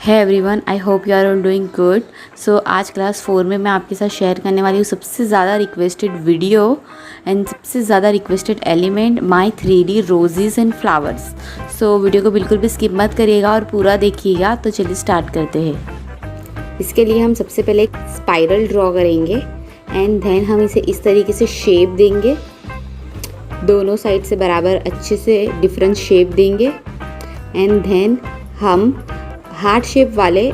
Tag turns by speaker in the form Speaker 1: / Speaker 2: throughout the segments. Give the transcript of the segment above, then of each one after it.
Speaker 1: है everyone, I hope you are all doing good. So आज class 4 में मैं आपके साथ शेयर करने वाली हूँ सबसे ज़्यादा रिक्वेस्टेड वीडियो एंड सबसे ज़्यादा requested element my 3D roses and flowers. So video को बिल्कुल भी स्किप मत करिएगा और पूरा देखिएगा। तो चलिए स्टार्ट करते हैं। इसके लिए हम सबसे पहले एक स्पाइरल ड्रॉ करेंगे एंड देन हम इसे इस तरीके से शेप देंगे, दोनों साइड से बराबर अच्छे से डिफरेंट शेप देंगे एंड देन हम हार्ट शेप वाले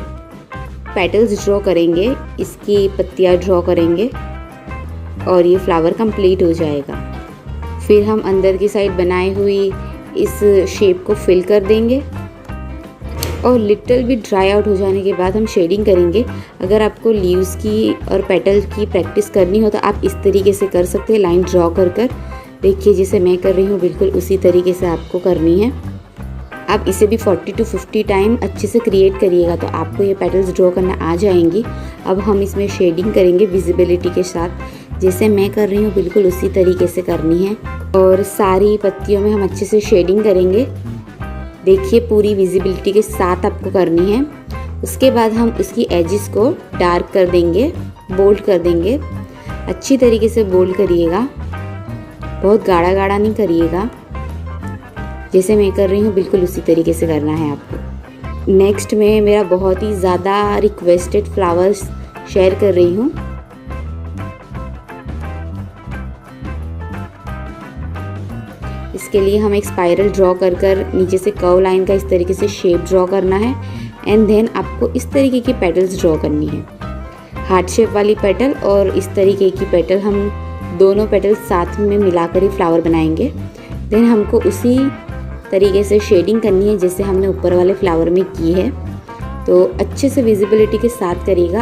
Speaker 1: पेटल्स ड्रॉ करेंगे, इसकी पत्तियाँ ड्रॉ करेंगे और ये फ्लावर कंप्लीट हो जाएगा। फिर हम अंदर की साइड बनाई हुई इस शेप को फिल कर देंगे और लिटिल भी ड्राई आउट हो जाने के बाद हम शेडिंग करेंगे। अगर आपको लीव्स की और पेटल की प्रैक्टिस करनी हो तो आप इस तरीके से कर सकते हैं, लाइन ड्रॉ कर कर। देखिए जैसे मैं कर रही हूँ बिल्कुल उसी तरीके से आपको करनी है। आप इसे भी 40 to 50 टाइम अच्छे से क्रिएट करिएगा तो आपको ये पेटल्स ड्रॉ करना आ जाएंगी। अब हम इसमें शेडिंग करेंगे विजिबिलिटी के साथ, जैसे मैं कर रही हूँ बिल्कुल उसी तरीके से करनी है और सारी पत्तियों में हम अच्छे से शेडिंग करेंगे। देखिए पूरी विजिबिलिटी के साथ आपको करनी है। उसके बाद हम उसकी एजेस को डार्क कर देंगे, बोल्ड कर देंगे। अच्छी तरीके से बोल्ड करिएगा, बहुत गाढ़ा गाढ़ा नहीं करिएगा। जैसे मैं कर रही हूँ बिल्कुल उसी तरीके से करना है आपको। नेक्स्ट में मेरा बहुत ही ज़्यादा रिक्वेस्टेड फ्लावर्स शेयर कर रही हूँ। इसके लिए हम एक स्पाइरल ड्रॉ कर कर नीचे से कर्व लाइन का इस तरीके से शेप ड्रॉ करना है एंड देन आपको इस तरीके की पेटल्स ड्रॉ करनी है, हार्ट शेप वाली पेटल और इस तरीके की पेटल। हम दोनों पेटल साथ में मिलाकर ही फ्लावर बनाएंगे। देन हमको उसी तरीके से शेडिंग करनी है जैसे हमने ऊपर वाले फ्लावर में की है। तो अच्छे से विजिबिलिटी के साथ करिएगा।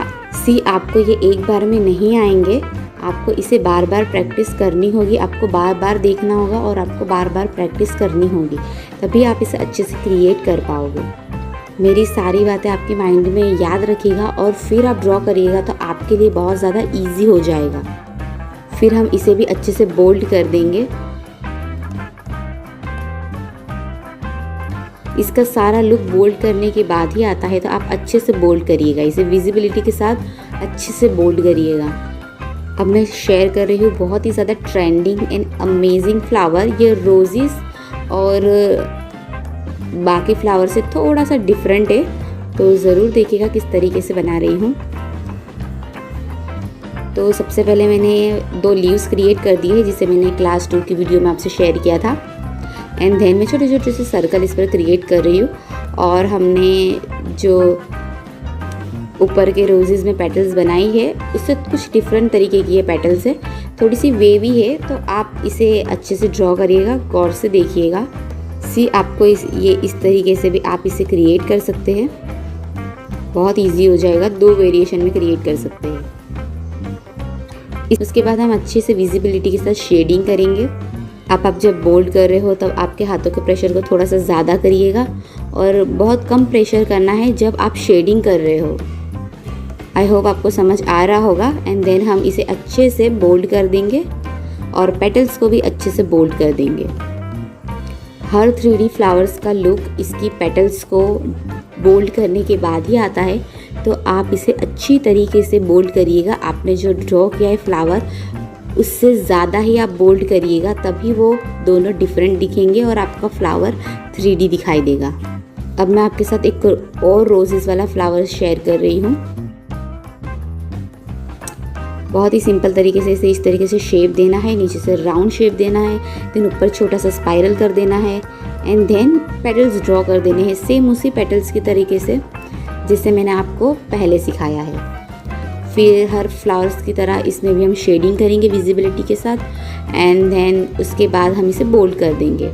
Speaker 1: आपको ये एक बार में नहीं आएंगे, आपको इसे बार बार प्रैक्टिस करनी होगी, आपको बार बार देखना होगा और आपको बार बार प्रैक्टिस करनी होगी, तभी आप इसे अच्छे से क्रिएट कर पाओगे। मेरी सारी बातें आपके माइंड में याद रखिएगा और फिर आप ड्रॉ करिएगा तो आपके लिए बहुत ज़्यादा ईजी हो जाएगा। फिर हम इसे भी अच्छे से बोल्ड कर देंगे। इसका सारा लुक बोल्ड करने के बाद ही आता है तो आप अच्छे से बोल्ड करिएगा, इसे विजिबिलिटी के साथ अच्छे से बोल्ड करिएगा। अब मैं शेयर कर रही हूँ बहुत ही ज़्यादा ट्रेंडिंग एंड अमेजिंग फ्लावर। ये रोजेस और बाकी फ्लावर से थोड़ा सा डिफरेंट है, तो ज़रूर देखिएगा किस तरीके से बना रही हूँ। तो सबसे पहले मैंने 2 लीव्स क्रिएट कर दिए जिसे मैंने क्लास 2 की वीडियो में आपसे शेयर किया था एंड देन मैं छोटे छोटे से सर्कल इस पर क्रिएट कर रही हूँ। और हमने जो ऊपर के रोजेज़ में पेटल्स बनाई है उससे कुछ डिफरेंट तरीके की ये पेटल्स है, थोड़ी सी वेवी है, तो आप इसे अच्छे से ड्रॉ करिएगा, गौर से देखिएगा। आपको इस तरीके से भी आप इसे क्रिएट कर सकते हैं, बहुत ईजी हो जाएगा, 2 वेरिएशन में क्रिएट कर सकते हैं। उसके बाद हम अच्छे से विजिबिलिटी के साथ शेडिंग करेंगे। आप जब बोल्ड कर रहे हो तब आपके हाथों के प्रेशर को थोड़ा सा ज़्यादा करिएगा और बहुत कम प्रेशर करना है जब आप शेडिंग कर रहे हो। आई होप आपको समझ आ रहा होगा। एंड देन हम इसे अच्छे से बोल्ड कर देंगे और पेटल्स को भी अच्छे से बोल्ड कर देंगे। हर 3D फ्लावर्स का लुक इसकी पेटल्स को बोल्ड करने के बाद ही आता है, तो आप इसे अच्छी तरीके से बोल्ड करिएगा। आपने जो ड्रॉ किया है फ्लावर उससे ज़्यादा ही आप बोल्ड करिएगा, तभी वो दोनों डिफरेंट दिखेंगे और आपका फ्लावर 3D दिखाई देगा। अब मैं आपके साथ एक और रोजेस वाला फ्लावर शेयर कर रही हूँ। बहुत ही सिंपल तरीके से इसे इस तरीके से शेप देना है, नीचे से राउंड शेप देना है, देन ऊपर छोटा सा स्पाइरल कर देना है एंड देन पेटल्स ड्रॉ कर देने हैं सेम उसी पेटल्स की तरीके से जैसे मैंने आपको पहले सिखाया है। फिर हर फ्लावर्स की तरह इसमें भी हम शेडिंग करेंगे विजिबिलिटी के साथ एंड देन उसके बाद हम इसे बोल्ड कर देंगे।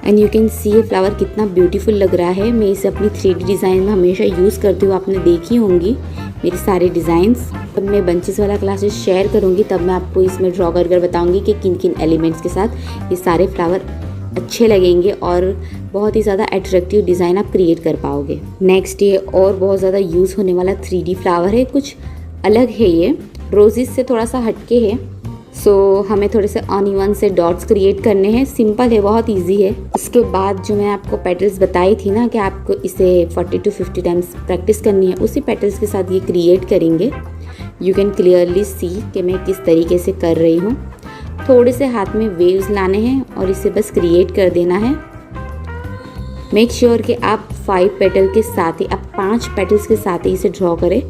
Speaker 1: एंड यू कैन सी ये फ्लावर कितना ब्यूटीफुल लग रहा है। मैं इसे अपनी 3D डिज़ाइन में हमेशा यूज़ करती हूँ, आपने देखी होंगी मेरे सारे डिज़ाइंस। जब मैं बंचेस वाला क्लासेस शेयर करूँगी तब मैं आपको इसमें ड्रॉ कर कर बताऊँगी कि किन किन एलिमेंट्स के साथ ये सारे फ्लावर अच्छे लगेंगे और बहुत ही ज़्यादा अट्रैक्टिव डिज़ाइन आप क्रिएट कर पाओगे। नेक्स्ट ये और बहुत ज़्यादा यूज़ होने वाला 3D फ्लावर है, कुछ अलग है, ये रोजेस से थोड़ा सा हटके है। हमें थोड़े से अनइवन से डॉट्स क्रिएट करने हैं। सिंपल है, बहुत इजी है। उसके बाद जो मैं आपको पेटल्स बताई थी ना कि आपको इसे 40 to 50 टाइम्स प्रैक्टिस करनी है, उसी पेटल्स के साथ ये क्रिएट करेंगे। यू कैन क्लियरली सी कि मैं किस तरीके से कर रही हूँ। थोड़े से हाथ में वेव्स लाने हैं और इसे बस क्रिएट कर देना है। मेक श्योर कि आप 5 पेटल के साथ ही, आप 5 पेटल्स के साथ ही इसे ड्रॉ करें।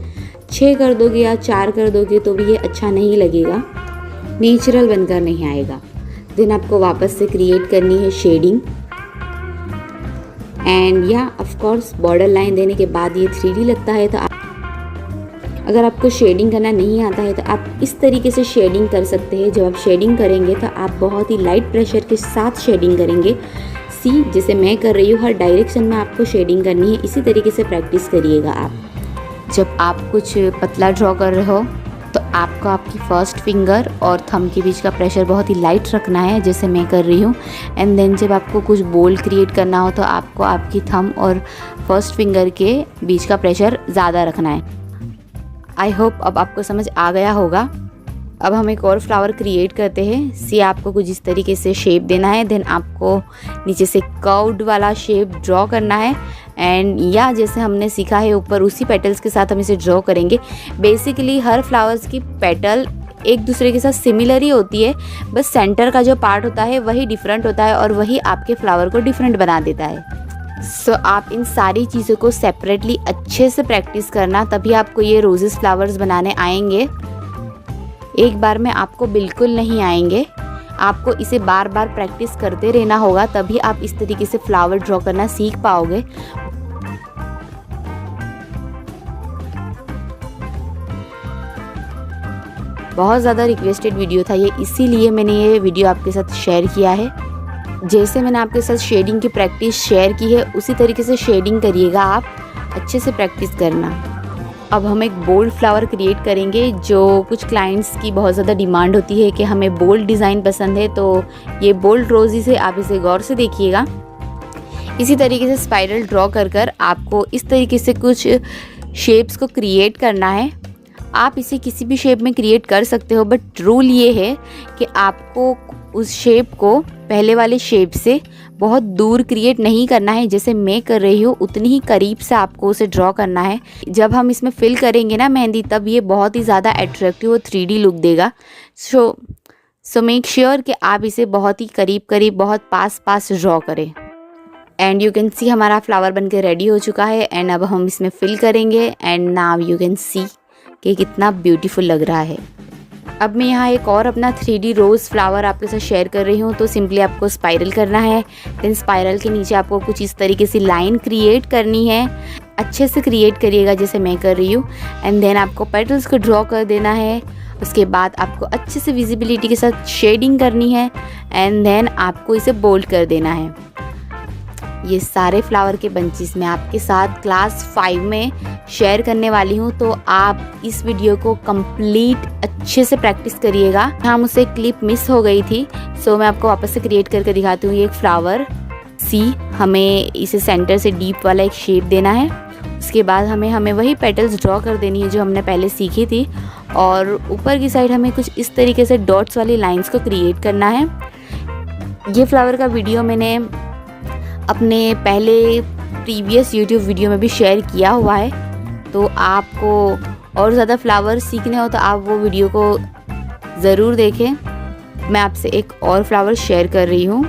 Speaker 1: 6 कर दोगे या 4 कर दोगे तो भी ये अच्छा नहीं लगेगा, नेचुरल बनकर नहीं आएगा। देन आपको वापस से क्रिएट करनी है शेडिंग एंड या ऑफ कोर्स बॉर्डर लाइन देने के बाद ये 3D लगता है। तो अगर आपको शेडिंग करना नहीं आता है तो आप इस तरीके से शेडिंग कर सकते हैं। जब आप शेडिंग करेंगे तो आप बहुत ही लाइट प्रेशर के साथ शेडिंग करेंगे। सी जैसे मैं कर रही हूँ, हर डायरेक्शन में आपको शेडिंग करनी है। इसी तरीके से प्रैक्टिस करिएगा आप। जब आप कुछ पतला ड्रॉ कर रहे हो तो आपको आपकी फर्स्ट फिंगर और थंब के बीच का प्रेशर बहुत ही लाइट रखना है, जैसे मैं कर रही हूँ। एंड देन जब आपको कुछ बोल्ड क्रिएट करना हो तो आपको आपकी थंब और फर्स्ट फिंगर के बीच का प्रेशर ज़्यादा रखना है। आई होप अब आपको समझ आ गया होगा। अब हम एक और फ्लावर क्रिएट करते हैं। सी आपको कुछ इस तरीके से शेप देना है। देन आपको नीचे से कर्व्ड वाला शेप ड्रॉ करना है एंड या जैसे हमने सीखा है ऊपर उसी पेटल्स के साथ हम इसे ड्रॉ करेंगे। बेसिकली हर फ्लावर्स की पेटल एक दूसरे के साथ सिमिलर ही होती है, बस सेंटर का जो पार्ट होता है वही डिफरेंट होता है और वही आपके फ्लावर को डिफरेंट बना देता है। आप इन सारी चीज़ों को सेपरेटली अच्छे से प्रैक्टिस करना, तभी आपको ये रोजेस फ्लावर्स बनाने आएंगे। एक बार में आपको बिल्कुल नहीं आएंगे, आपको इसे बार बार प्रैक्टिस करते रहना होगा, तभी आप इस तरीके से फ्लावर ड्रॉ करना सीख पाओगे। बहुत ज़्यादा रिक्वेस्टेड वीडियो था ये, इसीलिए मैंने ये वीडियो आपके साथ शेयर किया है। जैसे मैंने आपके साथ शेडिंग की प्रैक्टिस शेयर की है उसी तरीके से शेडिंग करिएगा आप, अच्छे से प्रैक्टिस करना। अब हम एक बोल्ड फ्लावर क्रिएट करेंगे। जो कुछ क्लाइंट्स की बहुत ज़्यादा डिमांड होती है कि हमें बोल्ड डिज़ाइन पसंद है, तो ये बोल्ड रोज़ीज़ है, आप इसे गौर से देखिएगा। इसी तरीके से स्पाइरल ड्रॉ कर कर आपको इस तरीके से कुछ शेप्स को क्रिएट करना है। आप इसे किसी भी शेप में क्रिएट कर सकते हो, बट रूल ये है कि आपको उस शेप को पहले वाले शेप से बहुत दूर क्रिएट नहीं करना है। जैसे मैं कर रही हूँ उतनी ही करीब से आपको उसे ड्रॉ करना है। जब हम इसमें फिल करेंगे ना मेहंदी, तब ये बहुत ही ज़्यादा अट्रैक्टिव और 3D लुक देगा। सो मेक श्योर कि आप इसे बहुत ही करीब करीब, बहुत पास पास ड्रॉ करें। एंड यू कैन सी हमारा फ्लावर बनके रेडी हो चुका है। एंड अब हम इसमें फिल करेंगे and now you can see कि कितना ब्यूटीफुल लग रहा है। अब मैं यहाँ एक और अपना 3D रोज़ फ्लावर आपके साथ शेयर कर रही हूँ। तो सिंपली आपको स्पाइरल करना है। देन स्पाइरल के नीचे आपको कुछ इस तरीके से लाइन क्रिएट करनी है, अच्छे से क्रिएट करिएगा जैसे मैं कर रही हूँ। एंड देन आपको पेटल्स को ड्रॉ कर देना है। उसके बाद आपको अच्छे से विजिबिलिटी के साथ शेडिंग करनी है एंड देन आपको इसे बोल्ड कर देना है। ये सारे फ्लावर के बंचेस मैं आपके साथ क्लास 5 में शेयर करने वाली हूँ, तो आप इस वीडियो को कंप्लीट अच्छे से प्रैक्टिस करिएगा। हाँ, मुझसे क्लिप मिस हो गई थी, सो मैं आपको वापस से क्रिएट करके दिखाती हूँ। ये एक फ्लावर सी, हमें इसे सेंटर से डीप वाला एक शेप देना है। उसके बाद हमें वही पेटल्स ड्रॉ कर देनी है जो हमने पहले सीखी थी, और ऊपर की साइड हमें कुछ इस तरीके से डॉट्स वाली लाइन्स को क्रिएट करना है। ये फ्लावर का वीडियो मैंने अपने पहले प्रीवियस यूट्यूब वीडियो में भी शेयर किया हुआ है, तो आपको और ज़्यादा फ्लावर सीखने हो तो आप वो वीडियो को ज़रूर देखें। मैं आपसे एक और फ्लावर शेयर कर रही हूँ,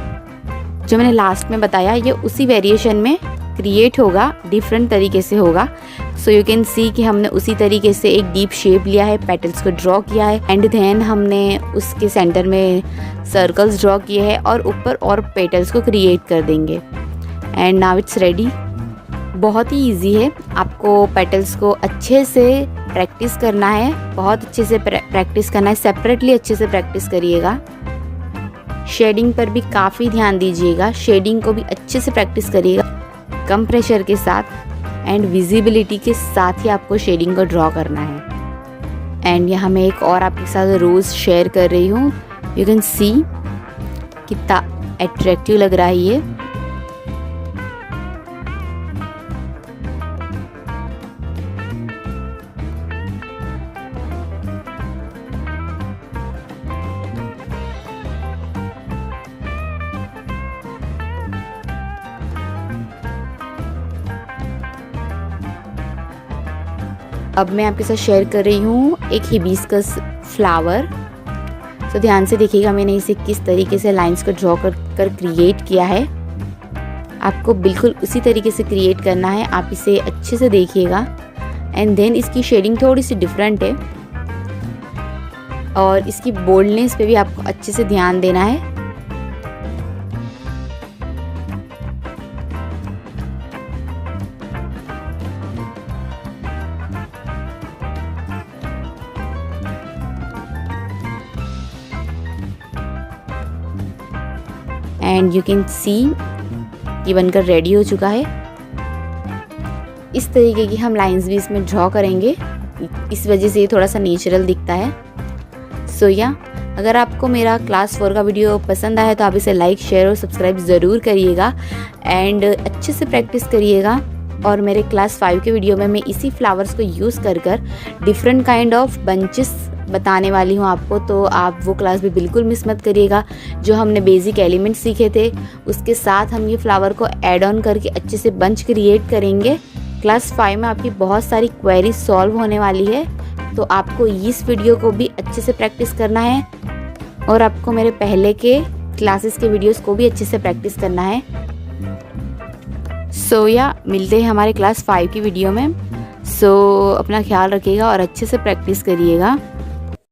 Speaker 1: जो मैंने लास्ट में बताया, ये उसी वेरिएशन में क्रिएट होगा, डिफरेंट तरीके से होगा। सो यू कैन सी कि हमने उसी तरीके से एक डीप शेप लिया है, पेटल्स को ड्रॉ किया है एंड देन हमने उसके सेंटर में सर्कल्स ड्रॉ किए हैं और ऊपर और पेटल्स को क्रिएट कर देंगे। And now it's ready. बहुत ही इजी है, आपको पेटल्स को अच्छे से प्रैक्टिस करना है, बहुत अच्छे से प्रैक्टिस करना है, सेपरेटली अच्छे से प्रैक्टिस करिएगा। शेडिंग पर भी काफ़ी ध्यान दीजिएगा, शेडिंग को भी अच्छे से प्रैक्टिस करिएगा, कम प्रेशर के साथ एंड विजिबिलिटी के साथ ही आपको शेडिंग को ड्रॉ करना है। एंड यहाँ मैं एक और आपके साथ रोज़ शेयर कर रही हूँ। यू कैन सी कितना अट्रैक्टिव लग रहा है ये। अब मैं आपके साथ शेयर कर रही हूँ एक हिबिस्कस फ्लावर। तो ध्यान से देखिएगा मैंने इसे किस तरीके से लाइंस को ड्रॉ कर क्रिएट किया है। आपको बिल्कुल उसी तरीके से क्रिएट करना है, आप इसे अच्छे से देखिएगा। एंड देन इसकी शेडिंग थोड़ी सी डिफरेंट है और इसकी बोल्डनेस पे भी आपको अच्छे से ध्यान देना है। एंड यू कैन सी ये बनकर रेडी हो चुका है। इस तरीके की हम लाइंस भी इसमें ड्रॉ करेंगे, इस वजह से ये थोड़ा सा नेचुरल दिखता है। सो या अगर आपको मेरा क्लास 4 का वीडियो पसंद आया तो आप इसे लाइक, शेयर और सब्सक्राइब ज़रूर करिएगा एंड अच्छे से प्रैक्टिस करिएगा। और मेरे क्लास 5 के वीडियो में मैं इसी फ्लावर्स को यूज़ कर डिफरेंट काइंड ऑफ बंचेस बताने वाली हूँ आपको, तो आप वो क्लास भी बिल्कुल मिस मत करिएगा। जो हमने बेसिक एलिमेंट सीखे थे उसके साथ हम ये फ्लावर को ऐड ऑन करके अच्छे से बंच क्रिएट करेंगे। क्लास 5 में आपकी बहुत सारी क्वेरीज सॉल्व होने वाली है, तो आपको इस वीडियो को भी अच्छे से प्रैक्टिस करना है और आपको मेरे पहले के क्लासेस के वीडियोस को भी अच्छे से प्रैक्टिस करना है। सो या मिलते हैं हमारे क्लास 5 की वीडियो में। सो अपना ख्याल रखिएगा और अच्छे से प्रैक्टिस करिएगा।